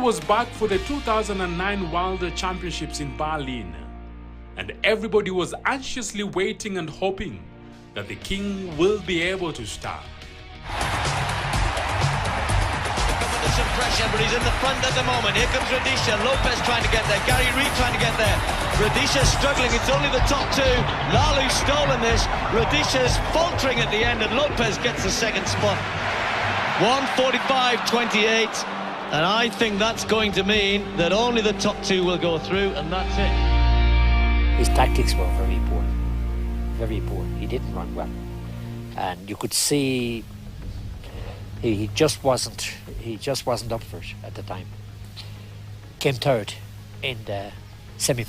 was back for the 2009 World Championships in Berlin, and everybody was anxiously waiting and hoping that the king will be able to start. Under some pressure, but he's in the front at the moment. Here comes Rudisha. Lopez trying to get there. Gary Reid trying to get there. Rudisha struggling. It's only the top two. Lalu's stolen this. Rudisha's faltering at the end, and Lopez gets the second spot. 1:45.28, and I think that's going to mean that only the top two will go through, and that's it. His tactics were very poor. Very poor. He didn't run well, and you could see he just wasn't up for it at the time. Came third in the semi.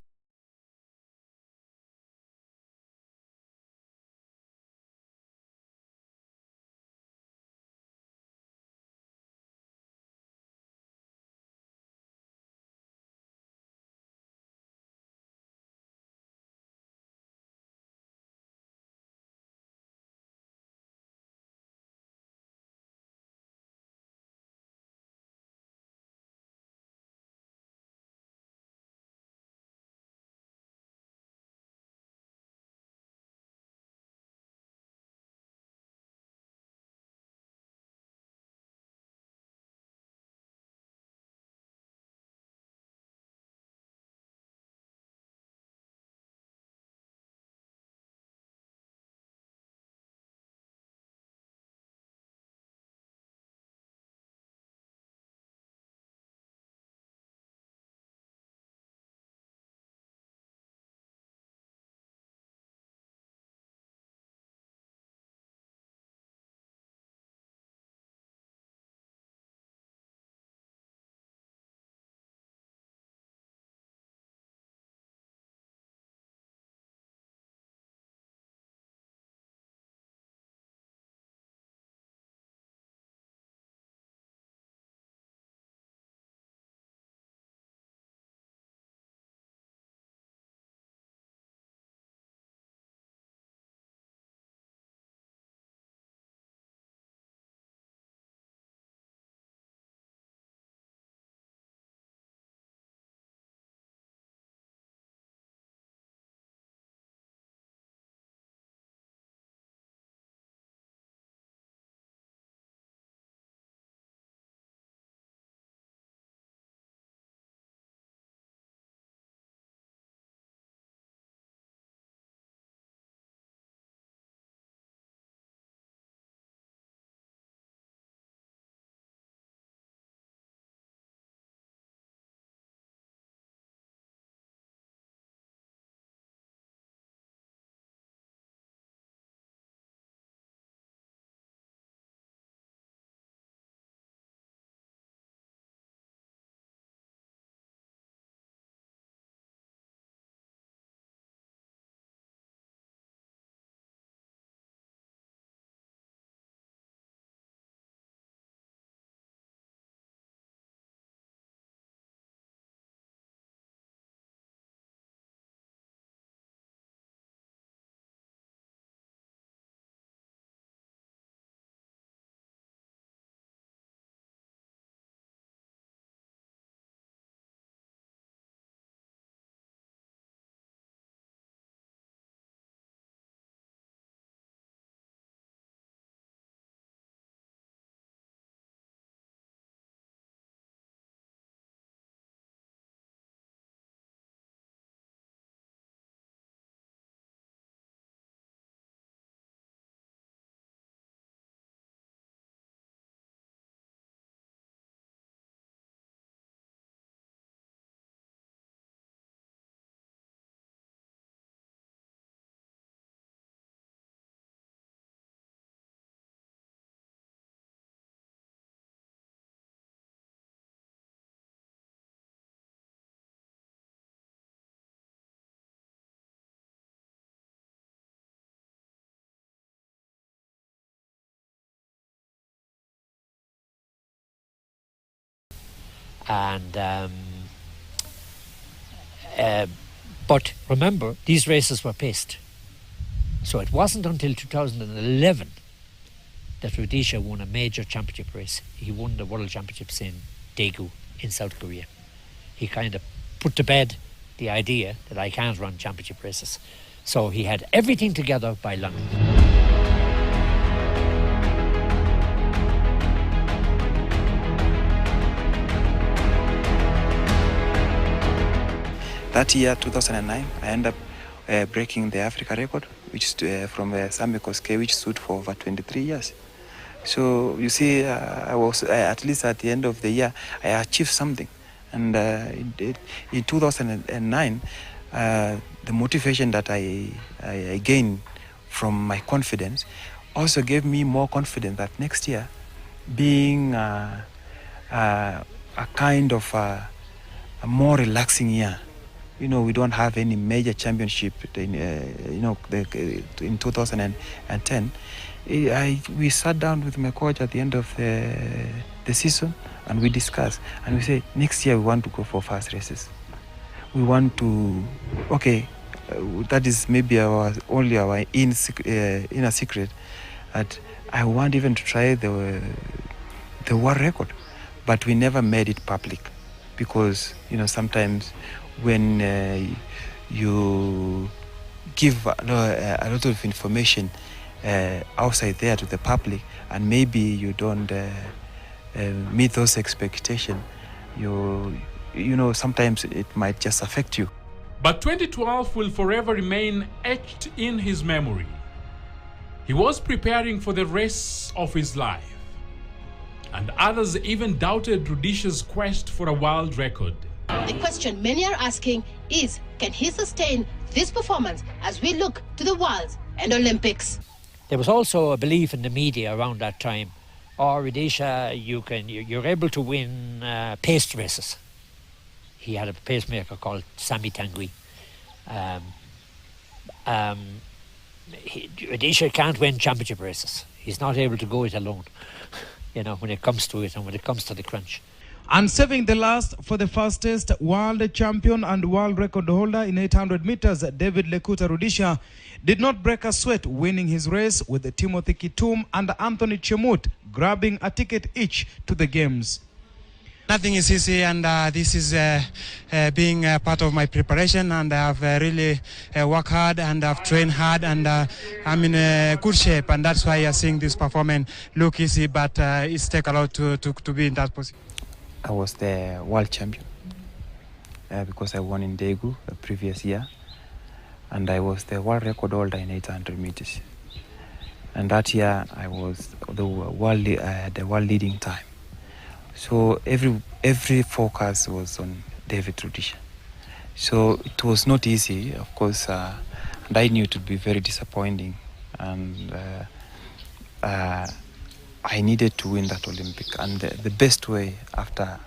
And but remember, these races were paced. So it wasn't until 2011 that Rudisha won a major championship race. He won the World Championships in Daegu in South Korea. He kind of put to bed the idea that I can't run championship races. So he had everything together by London. That year, 2009, I ended up breaking the Africa record, which from Samikos K, which stood for over 23 years. So you see, I was at least at the end of the year, I achieved something. And in 2009, the motivation that I gained from my confidence also gave me more confidence that next year, being a kind of a more relaxing year. You know, we don't have any major championship in, in 2010. We sat down with my coach at the end of the season and we discussed. And we say, next year we want to go for fast races. We want to, that is maybe only our inner secret. That I want even to try the world record. But we never made it public because, sometimes when you give a lot of information outside there to the public and maybe you don't meet those expectations, sometimes it might just affect you. But 2012 will forever remain etched in his memory. He was preparing for the race of his life, and others even doubted Rudisha's quest for a world record. The question many are asking is, can he sustain this performance as we look to the Worlds and Olympics? There was also a belief in the media around that time, Rudisha, you're able to win pace races. He had a pacemaker called Sami Tanguy. Rudisha can't win championship races. He's not able to go it alone, when it comes to it and when it comes to the crunch. And saving the last for the fastest, world champion and world record holder in 800 meters, David Lekuta Rudisha, did not break a sweat winning his race with Timothy Kitum and Anthony Chemut grabbing a ticket each to the games. Nothing is easy, and this is being part of my preparation, and I've really worked hard and I've trained hard, and I'm in a good shape, and that's why you're seeing this performance look easy, but it's take a lot to be in that position. I was the world champion because I won in Daegu the previous year, and I was the world record holder in 800 meters. And that year I was the world leading time. So every focus was on David Rudisha. So it was not easy, of course, and I knew it would be very disappointing. And I needed to win that Olympic. And the best way, after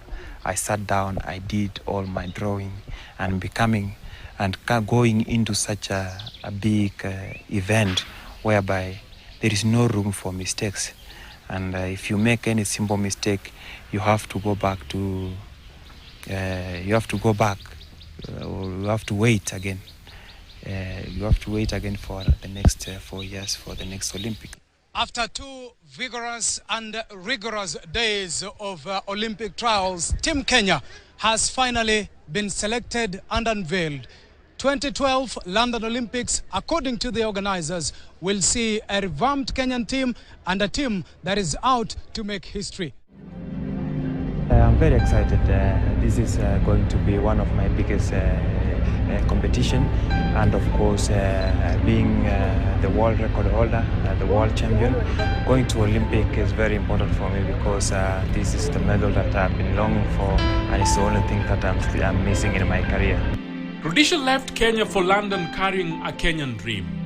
I sat down, I did all my drawing and going into such a big event whereby there is no room for mistakes. And if you make any simple mistake, you have to go back or you have to wait again. You have to wait again for the next 4 years for the next Olympic. After 2 vigorous and rigorous days of Olympic trials, Team Kenya has finally been selected and unveiled. 2012 London Olympics, according to the organizers, will see a revamped Kenyan team and a team that is out to make history. I'm very excited. This is going to be one of my biggest competition, and of course being the world record holder, the world champion, going to Olympic is very important for me because this is the medal that I've been longing for, and it's the only thing that I'm missing in my career. Rudisha left Kenya for London carrying a Kenyan dream.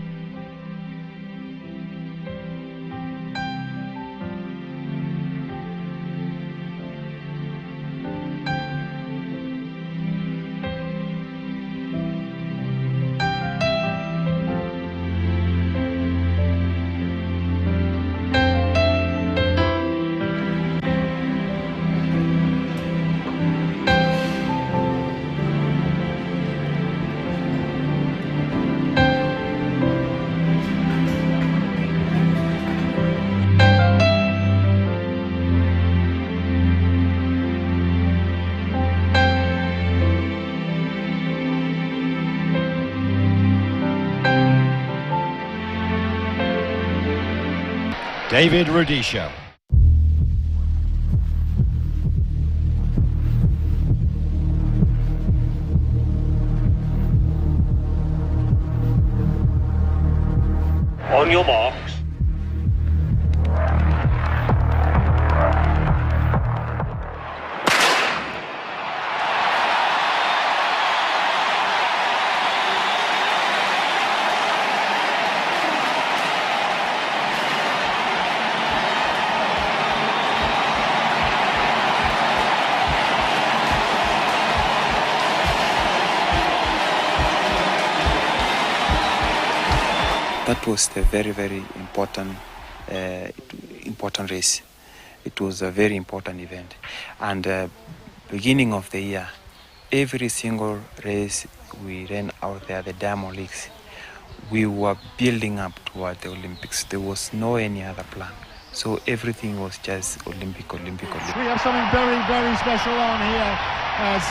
David Rudisha. On your marks. That was a very, very important race. It was a very important event. And beginning of the year, every single race we ran out there, the Diamond Leagues, we were building up toward the Olympics. There was no any other plan. So everything was just Olympic. We have something very, very special on here as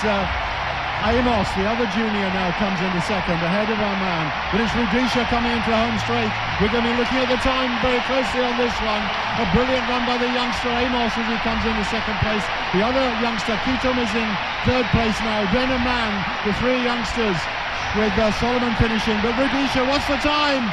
Amos, the other junior, now comes into second, ahead of our man. But it's Rudisha coming into the home straight. We're going to be looking at the time very closely on this one. A brilliant run by the youngster Amos as he comes into second place. The other youngster, Keaton, is in third place now. Then a man, the three youngsters, with Solomon finishing. But Rudisha, what's the time?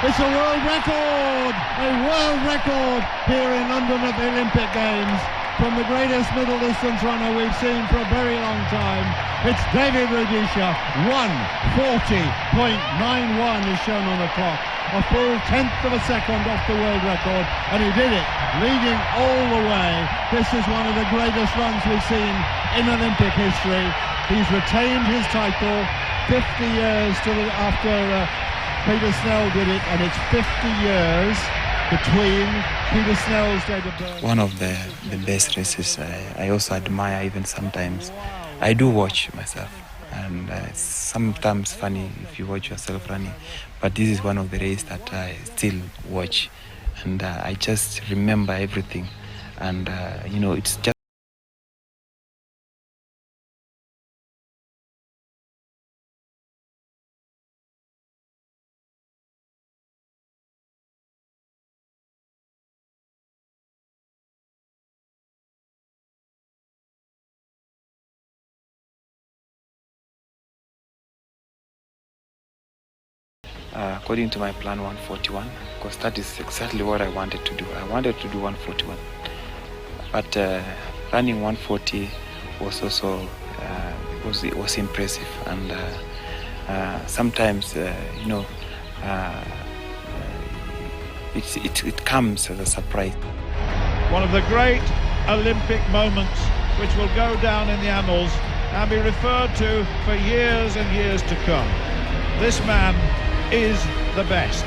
It's a world record! A world record here in London at the Olympic Games. From the greatest middle distance runner we've seen for a very long time. It's David Rudisha. 1:40.91 is shown on the clock. A full tenth of a second off the world record, and he did it, leading all the way. This is one of the greatest runs we've seen in Olympic history. He's retained his title 50 years after Peter Snell did it, and it's 50 years between Peter Snell's date of birth. One of the best races. I also admire, even sometimes. I do watch myself, and it's sometimes funny if you watch yourself running, but this is one of the races that I still watch, and I just remember everything, and it's just according to my plan 141, because that is exactly what I wanted to do. I wanted to do 141, but running 140 was also was impressive, and sometimes it comes as a surprise. One of the great Olympic moments which will go down in the annals and be referred to for years and years to come. This man is the best.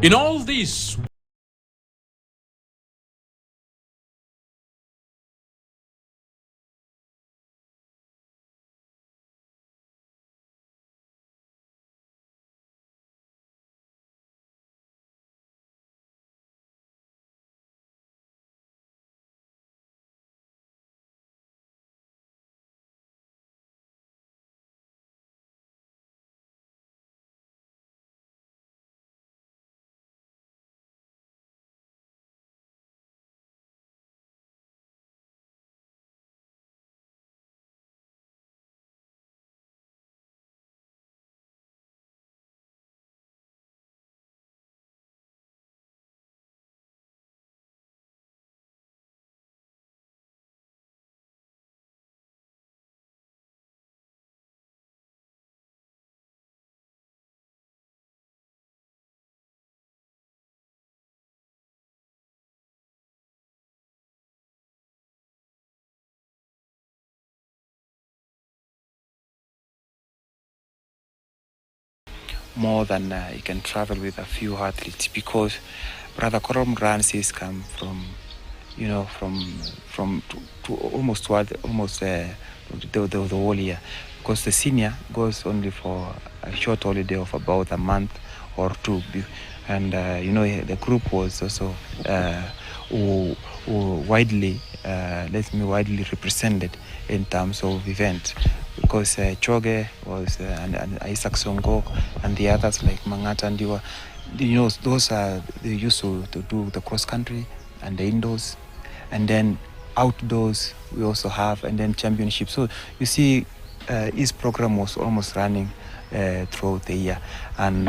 In all this, more than you can travel with a few athletes, because Brother Coram Rances come from you know, to almost the whole year, because the senior goes only for a short holiday of about a month or two, and you know, the group was also widely represented in terms of events, because Choge was and Isaac Songo and the others like Mangata and Diwa, you know, they used to do the cross country and the indoors, and then outdoors we also have, and then championship. So you see, his program was almost running throughout the year, and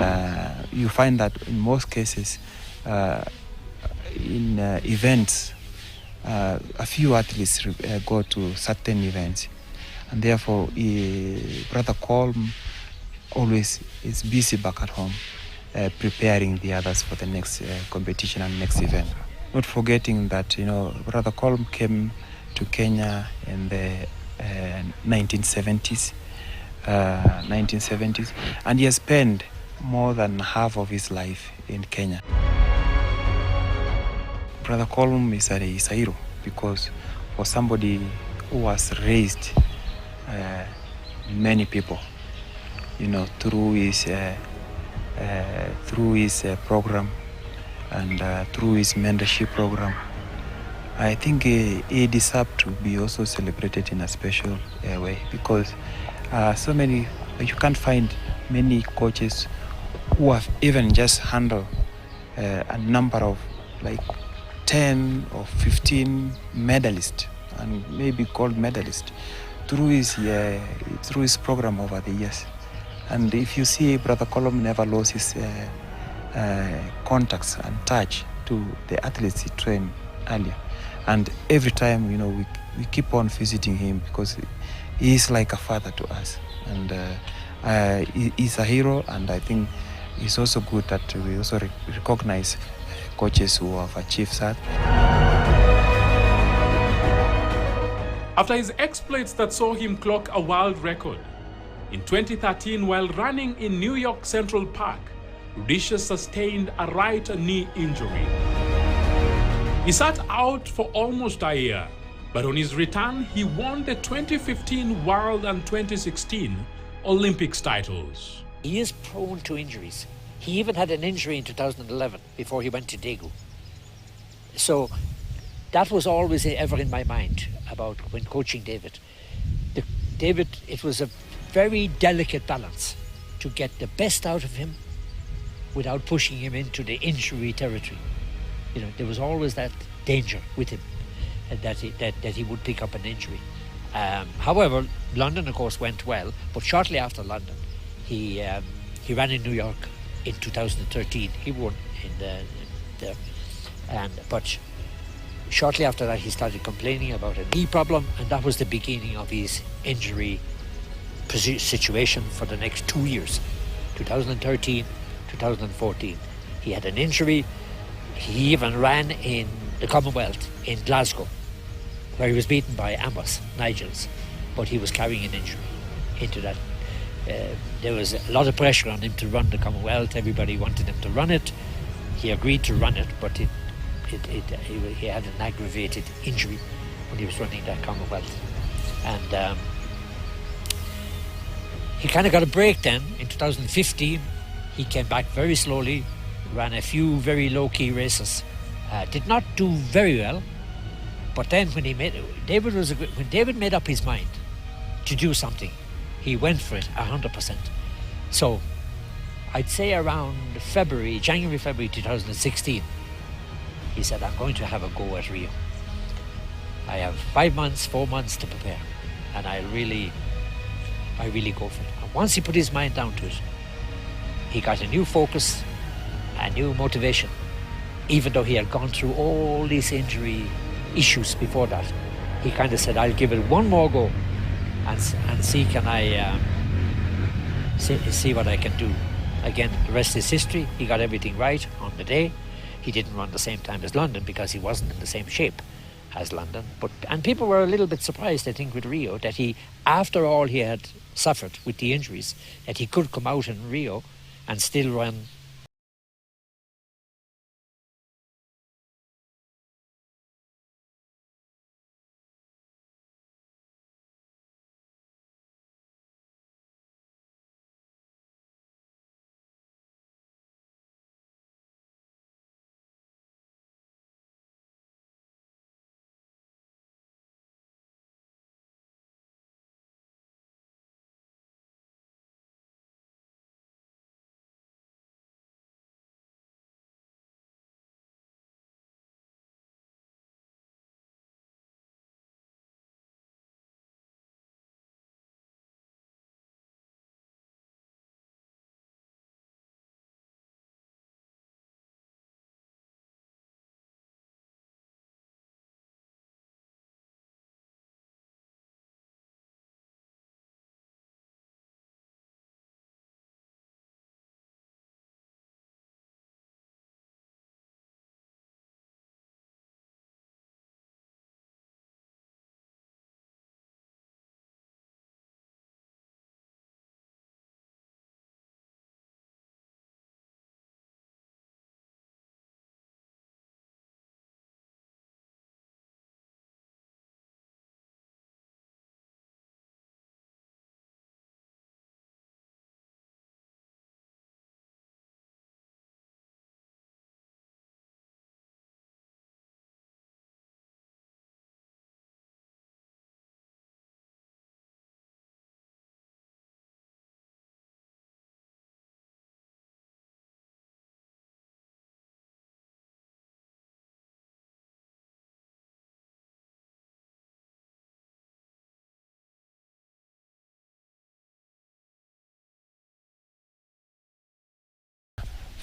you find that in most cases in events, a few athletes go to certain events, and therefore Brother Colm always is busy back at home preparing the others for the next competition and next event. Not forgetting that, you know, Brother Colm came to Kenya in the 1970s, and he has spent more than half of his life in Kenya. Brother Colm is a hero, because for somebody who was raised many people, you know, through his program and through his mentorship program, I think he deserves to be also celebrated in a special way, because you can't find many coaches who have even just handled a number of like 10 or 15 medalists and maybe gold medalists through his program over the years. And if you see, Brother Colm never lost his contacts and touch to the athletes he trained earlier. And every time, you know, we keep on visiting him, because he is like a father to us. And he's a hero, and I think it's also good that we also recognize coaches who have achieved that. After his exploits that saw him clock a world record, in 2013, while running in New York Central Park, Rudisha sustained a right knee injury. He sat out for almost a year, but on his return, he won the 2015 World and 2016 Olympics titles. He is prone to injuries. He even had an injury in 2011 before he went to Daegu. So that was always ever in my mind about when coaching David. David, it was a very delicate balance to get the best out of him without pushing him into the injury territory. You know, there was always that danger with him that he would pick up an injury. However, London, of course, went well, but shortly after London, he ran in New York in 2013. He won but shortly after that, he started complaining about a knee problem, and that was the beginning of his injury situation for the next 2 years, 2013, 2014. He had an injury. He even ran in the Commonwealth in Glasgow, where he was beaten by Amos Nigels, but he was carrying an injury into that. There was a lot of pressure on him to run the Commonwealth. Everybody wanted him to run it. He agreed to run it, but he had an aggravated injury when he was running that Commonwealth. And he kind of got a break then. In 2015, he came back very slowly, ran a few very low-key races. Did not do very well, but then when David made up his mind to do something, he went for it 100%. So I'd say around January, February 2016, he said, I'm going to have a go at Rio. I have 4 months to prepare, and I really go for it. And once he put his mind down to it, he got a new focus, a new motivation, even though he had gone through all these injury issues before that. He kind of said, I'll give it one more go and see can I see what I can do. Again, the rest is history. He got everything right on the day. He didn't run the same time as London because he wasn't in the same shape as London. And people were a little bit surprised, I think, with Rio, that he, after all he had suffered with the injuries, that he could come out in Rio and still run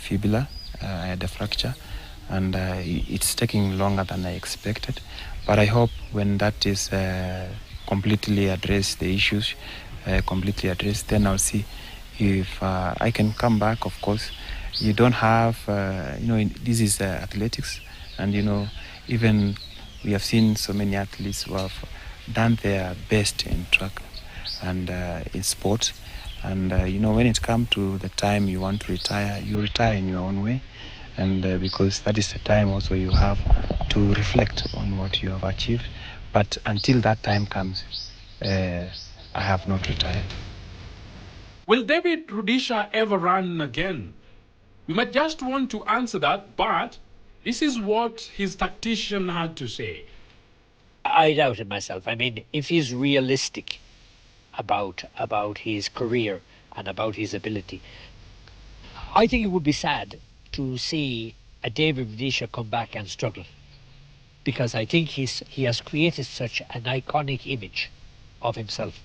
fibula. I had a fracture, and it's taking longer than I expected. But I hope when that is completely addressed, the issues completely addressed, then I'll see if I can come back. Of course, you don't have, this is athletics, and even we have seen so many athletes who have done their best in track and in sports. And when it comes to the time you want to retire, you retire in your own way, and because that is the time also you have to reflect on what you have achieved. But until that time comes, I have not retired. Will David Rudisha ever run again? We might just want to answer that, but this is what his tactician had to say. I doubt it myself. I mean, if he's realistic about his career and about his ability, I think it would be sad to see a David Rudisha come back and struggle, because I think he has created such an iconic image of himself,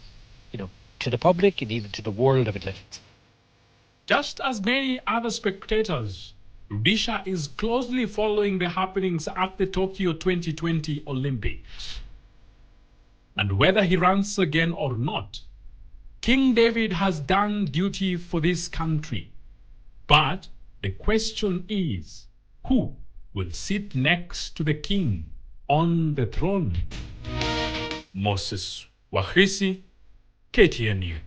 to the public and even to the world of athletics. Just as many other spectators, Rudisha is closely following the happenings at the Tokyo 2020 Olympics. And whether he runs again or not, King David has done duty for this country. But the question is, who will sit next to the king on the throne? Moses Wahisi, KTN News.